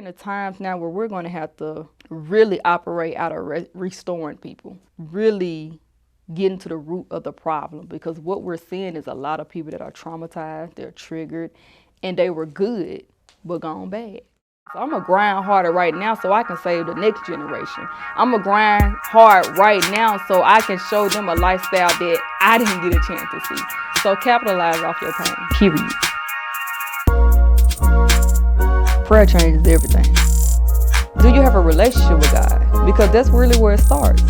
in the times now where we're going to have to really operate out of restoring people, really getting to the root of the problem, because what we're seeing is a lot of people that are traumatized, they're triggered, and they were good, but gone bad. So I'm going to grind harder right now so I can save the next generation. I'm going to grind hard right now so I can show them a lifestyle that I didn't get a chance to see. So capitalize off your pain, period. Prayer changes everything. Do you have a relationship with God? Because that's really where it starts.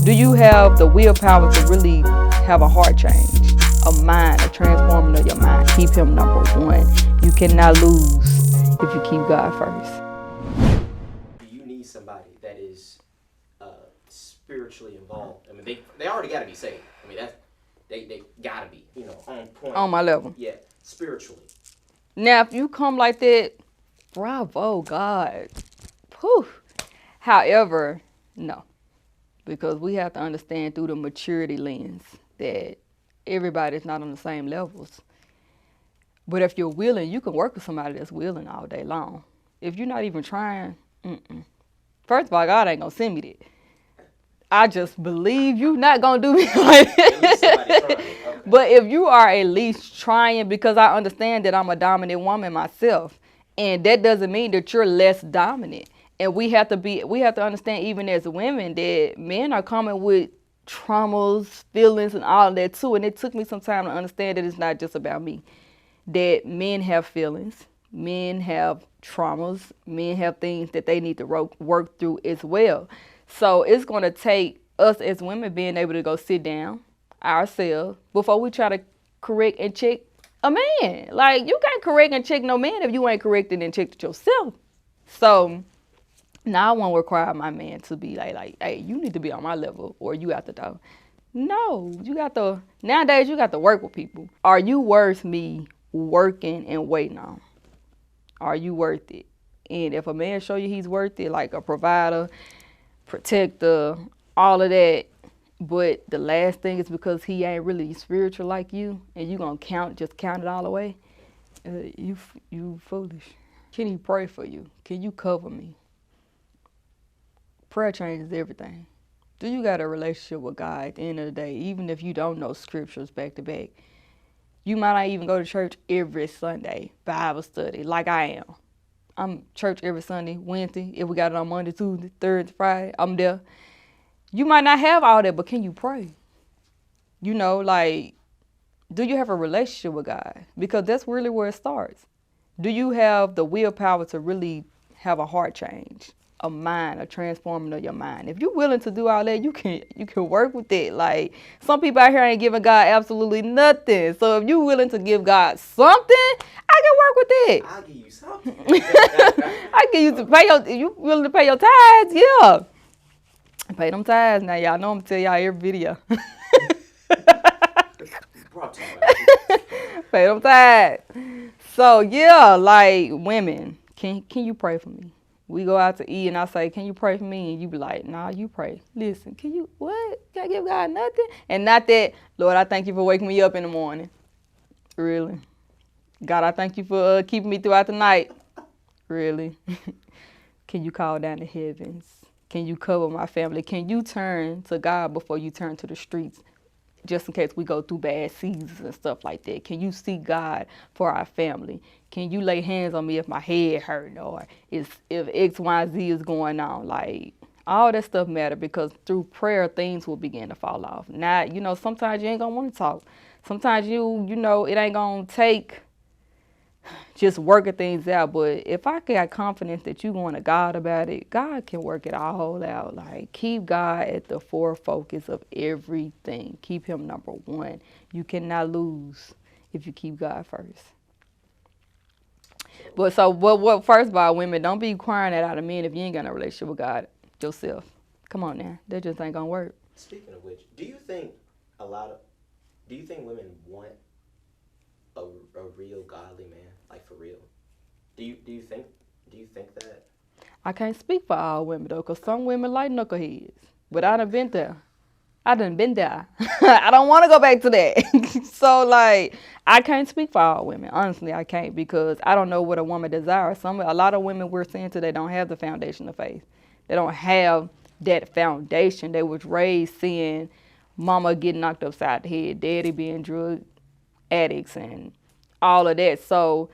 Do you have the willpower to really have a heart change, a mind, a transforming of your mind? Keep Him number one. You cannot lose if you keep God first. Do you need somebody that is spiritually involved? I mean, they already got to be saved. I mean, they got to be, on point. On my level. Yeah, spiritually. Now, if you come like that, bravo, God. Whew. However, no. Because we have to understand through the maturity lens that everybody's not on the same levels. But if you're willing, you can work with somebody that's willing all day long. If you're not even trying, First of all, God ain't gonna send me that. I just believe you not gonna do me like that. Okay. But if you are at least trying, because I understand that I'm a dominant woman myself, and that doesn't mean that you're less dominant. And we have to understand, even as women, that men are coming with traumas, feelings, and all of that too. And it took me some time to understand that it's not just about me. That men have feelings, men have traumas, men have things that they need to work through as well. So it's going to take us as women being able to go sit down ourselves before we try to correct and check a man. Like, you can't correct and check no man if you ain't corrected and checked it yourself. So now I won't require my man to be like, hey, you need to be on my level or you out the door. No, nowadays you got to work with people. Are you worth me working and waiting on? Are you worth it? And if a man show you he's worth it, like a provider, protector, all of that, but the last thing is because he ain't really spiritual like you, and you gonna count it all away, you foolish. Can he pray for you? Can you cover me? Prayer changes everything. Do you got a relationship with God at the end of the day, even if you don't know scriptures back to back? You might not even go to church every Sunday, Bible study, like I am. I'm church every Sunday, Wednesday. If we got it on Monday, Tuesday, Thursday, Friday, I'm there. You might not have all that, but can you pray? Do you have a relationship with God? Because that's really where it starts. Do you have the willpower to really have a heart change, a mind, a transforming of your mind? If you're willing to do all that, you can work with it. Like, some people out here ain't giving God absolutely nothing. So if you're willing to give God something, I can work with it. I'll give you something. I can use to pay your. You willing to pay your tithes? Yeah. Pay them tithes now. Y'all know I'm gonna tell y'all every video. Pay them tithes. So yeah, like, women, can you pray for me? We go out to eat and I say, can you pray for me? And you be like, nah, you pray. Listen, what? Can I give God nothing? And not that, Lord, I thank you for waking me up in the morning. Really? God, I thank you for keeping me throughout the night. Really? Can you call down the heavens? Can you cover my family? Can you turn to God before you turn to the streets? Just in case we go through bad seasons and stuff like that. Can you seek God for our family? Can you lay hands on me if my head hurt or if X, Y, Z is going on? Like, all that stuff matter, because through prayer, things will begin to fall off. Now, sometimes you ain't going to want to talk. Sometimes it ain't going to take just working things out. But if I got confidence that you going to God about it, God can work it all out. Like, keep God at the focus of everything. Keep Him number one. You cannot lose if you keep God first. But first of all, women, don't be crying that out of men if you ain't got no relationship with God yourself. Come on now, that just ain't gonna work. Speaking of which, do you think women want a real godly man? Like, for real? Do you think that? I can't speak for all women though, cause some women like knuckleheads. But I done been there. I done been there. I don't want to go back to that. So like, I can't speak for all women. Honestly, I can't because I don't know what a woman desires. A lot of women we're seeing today don't have the foundation of faith. They don't have that foundation. They was raised seeing mama getting knocked upside the head, daddy being drug addicts, and all of that. So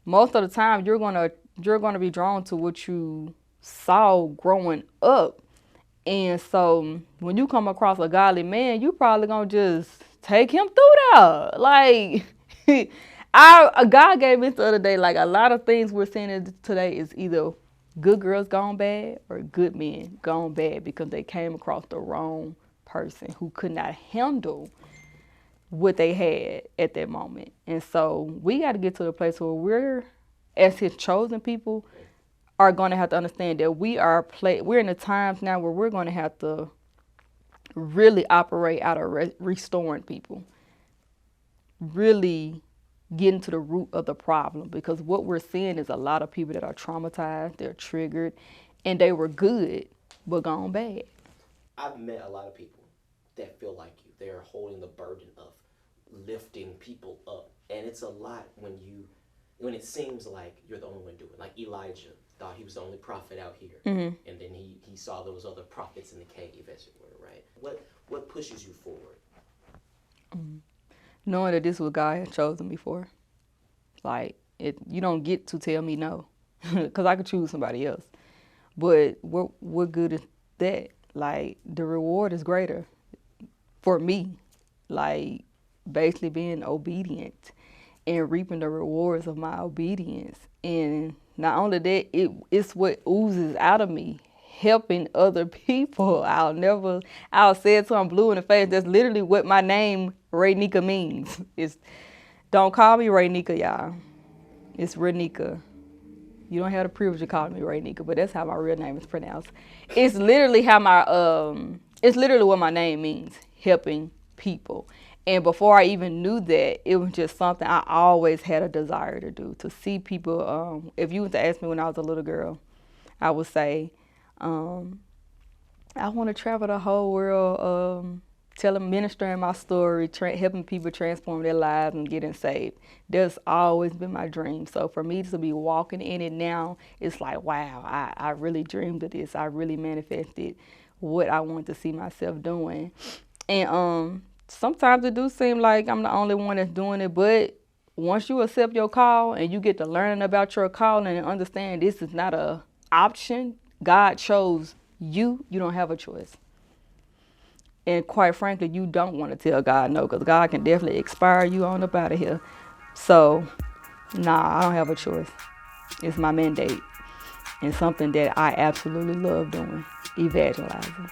most of the time, you're gonna be drawn to what you saw growing up. And so when you come across a godly man, you probably gonna just take him through that. Like a God gave me the other day, like a lot of things we're seeing today is either good girls gone bad or good men gone bad because they came across the wrong person who could not handle what they had at that moment. And so we got to get to the place where we're, as his chosen people, are going to have to understand that we're in the times now where we're going to have to really operate out of restoring people, really getting to the root of the problem, because what we're seeing is a lot of people that are traumatized, they're triggered, and they were good but gone bad. I've met a lot of people that feel like you. They are holding the burden of lifting people up, and it's a lot when it seems like you're the only one doing it. Like Elijah thought he was the only prophet out here, and then he saw those other prophets in the cave, as it were. Right? What pushes you forward? Knowing that this is what God has chosen me for. Like, you don't get to tell me no, because I could choose somebody else. But what good is that? Like, the reward is greater for me. Like, basically being obedient and reaping the rewards of my obedience. And not only that, it's what oozes out of me, helping other people. I'll say it till I'm blue in the face. That's literally what my name, Ranika, means. It's, don't call me Ranika, y'all. It's Ranika. You don't have the privilege of calling me Ranika, but that's how my real name is pronounced. It's literally it's literally what my name means, helping people. And before I even knew that, it was just something I always had a desire to do, to see people. If you were to ask me when I was a little girl, I would say, I want to travel the whole world, ministering my story, helping people transform their lives and getting saved. That's always been my dream. So for me to be walking in it now, it's like, wow, I really dreamed of this. I really manifested what I want to see myself doing. And sometimes it do seem like I'm the only one that's doing it, but once you accept your call and you get to learning about your calling and understand this is not a option, God chose you, you don't have a choice. And quite frankly, you don't want to tell God no, because God can definitely expire you on up out of here. So, nah, I don't have a choice. It's my mandate and something that I absolutely love doing, evangelizing.